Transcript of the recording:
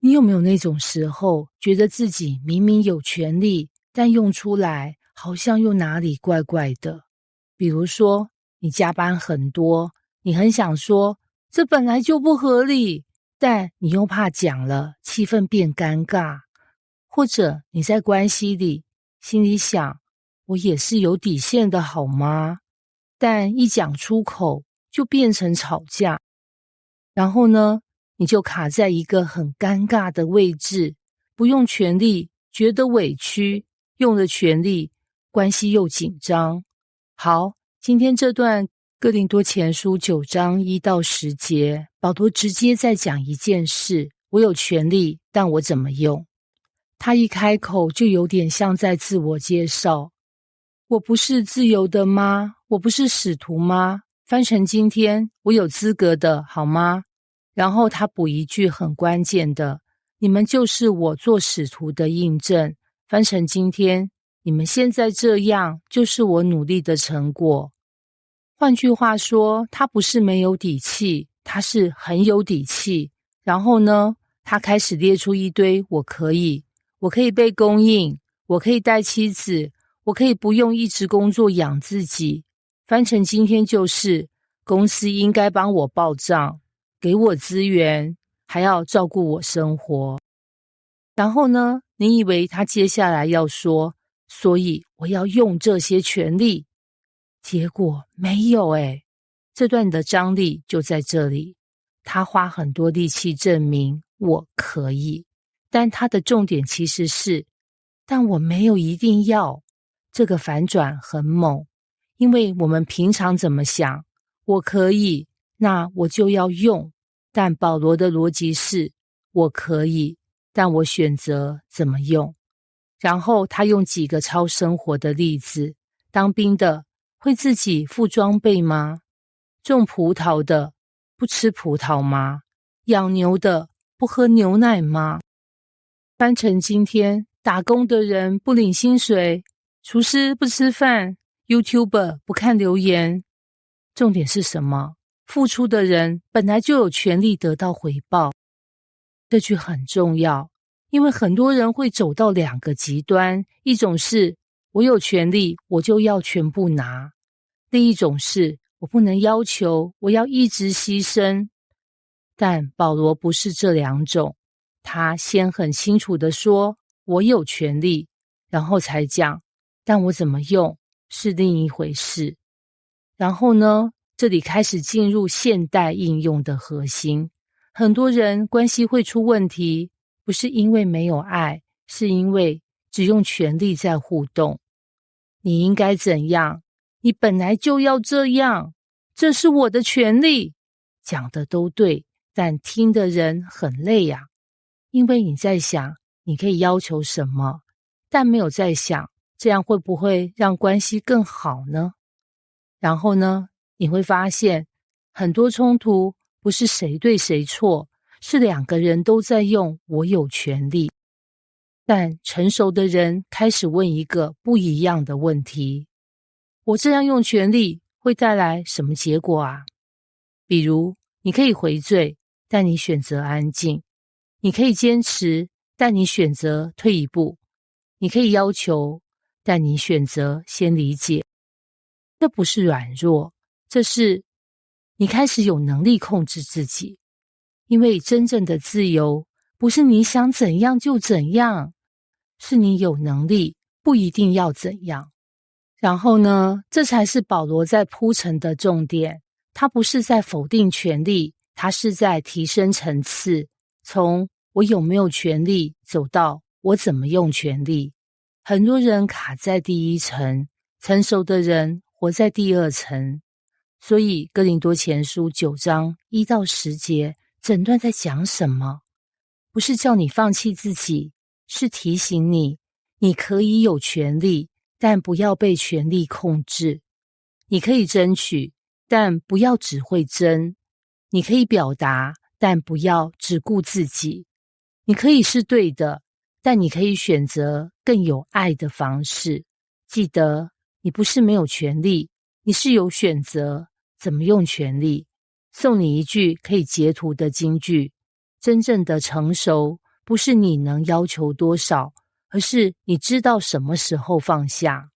你有沒有那種時候，覺得自己明明有權利，但用出來好像又哪裡怪怪的？比如說，你加班很多，你很想說，這本來就不合理，但你又怕講了，氣氛變尷尬。或者你在關係裡，心裡想，我也是有底線的好嗎？但一講出口，就變成吵架。然後呢，你就卡在一個很尷尬的位置，不用權力覺得委屈，用了權力關係又緊張。好，今天這段哥林多前書9章1到10節，保羅直接在講一件事，我有權力，但我怎麼用？他一開口就有點像在自我介紹，我不是自由的嗎？我不是使徒嗎？翻成今天，我有資格的好嗎？然後他補一句很關鍵的，你們就是我做使徒的印證。翻成今天，你們現在這樣，就是我努力的成果。換句話說，他不是沒有底氣，他是很有底氣。然後呢，他開始列出一堆我可以被供應，我可以帶妻子，我可以不用一直工作養自己。翻成今天就是公司應該幫我報賬，給我資源，還要照顧我生活。然後呢，你以為他接下來要說，所以我要用這些權利，結果沒有這段的張力就在這裡。他花很多力氣證明我可以，但他的重點其實是，但我沒有一定要。這個反轉很猛，因為我們平常怎麼想，我可以，那我就要用。但保羅的邏輯是，我可以，但我選擇怎麼用。然後他用幾個超生活的例子，當兵的會自己附裝備嗎？種葡萄的不吃葡萄嗎？養牛的不喝牛奶嗎？翻成今天，打工的人不領薪水，廚師不吃飯， YouTuber 不看留言。重點是什麼？付出的人本來就有權利得到回報。這句很重要，因為很多人會走到兩個極端，一種是我有權利，我就要全部拿；另一種是我不能要求，我要一直犧牲。但保羅不是這兩種，他先很清楚地說我有權利，然後才講，但我怎麼用是另一回事。然後呢，這裡開始進入現代應用的核心。很多人關係會出問題，不是因為沒有愛，是因為只用權力在互動。你應該怎樣？你本來就要這樣，這是我的權利。講的都對，但聽的人很累啊，因為你在想你可以要求什麼，但沒有在想這樣會不會讓關係更好呢？然後呢，你會發現很多衝突不是誰對誰錯，是兩個人都在用我有權利。但成熟的人開始問一個不一樣的問題，我這樣用權利會帶來什麼結果啊？比如你可以回嘴，但你選擇安靜；你可以堅持，但你選擇退一步；你可以要求，但你選擇先理解。這不是軟弱，這是你開始有能力控制自己。因為真正的自由不是你想怎樣就怎樣，是你有能力不一定要怎樣。然後呢，這才是保羅在鋪陳的重點。他不是在否定權利，他是在提升層次，從我有沒有權利走到我怎麼用權利。很多人卡在第一層，成熟的人活在第二層。所以哥林多前書9章1到10節整段在講什麼？不是叫你放棄自己，是提醒你，你可以有權利，但不要被權力控制。你可以爭取，但不要只會爭。你可以表達，但不要只顧自己。你可以是對的，但你可以選擇更有愛的方式。記得，你不是沒有權利，你是有選擇怎麼用權利。送你一句可以截圖的金句：真正的成熟不是你能要求多少，而是你知道什麼時候放下。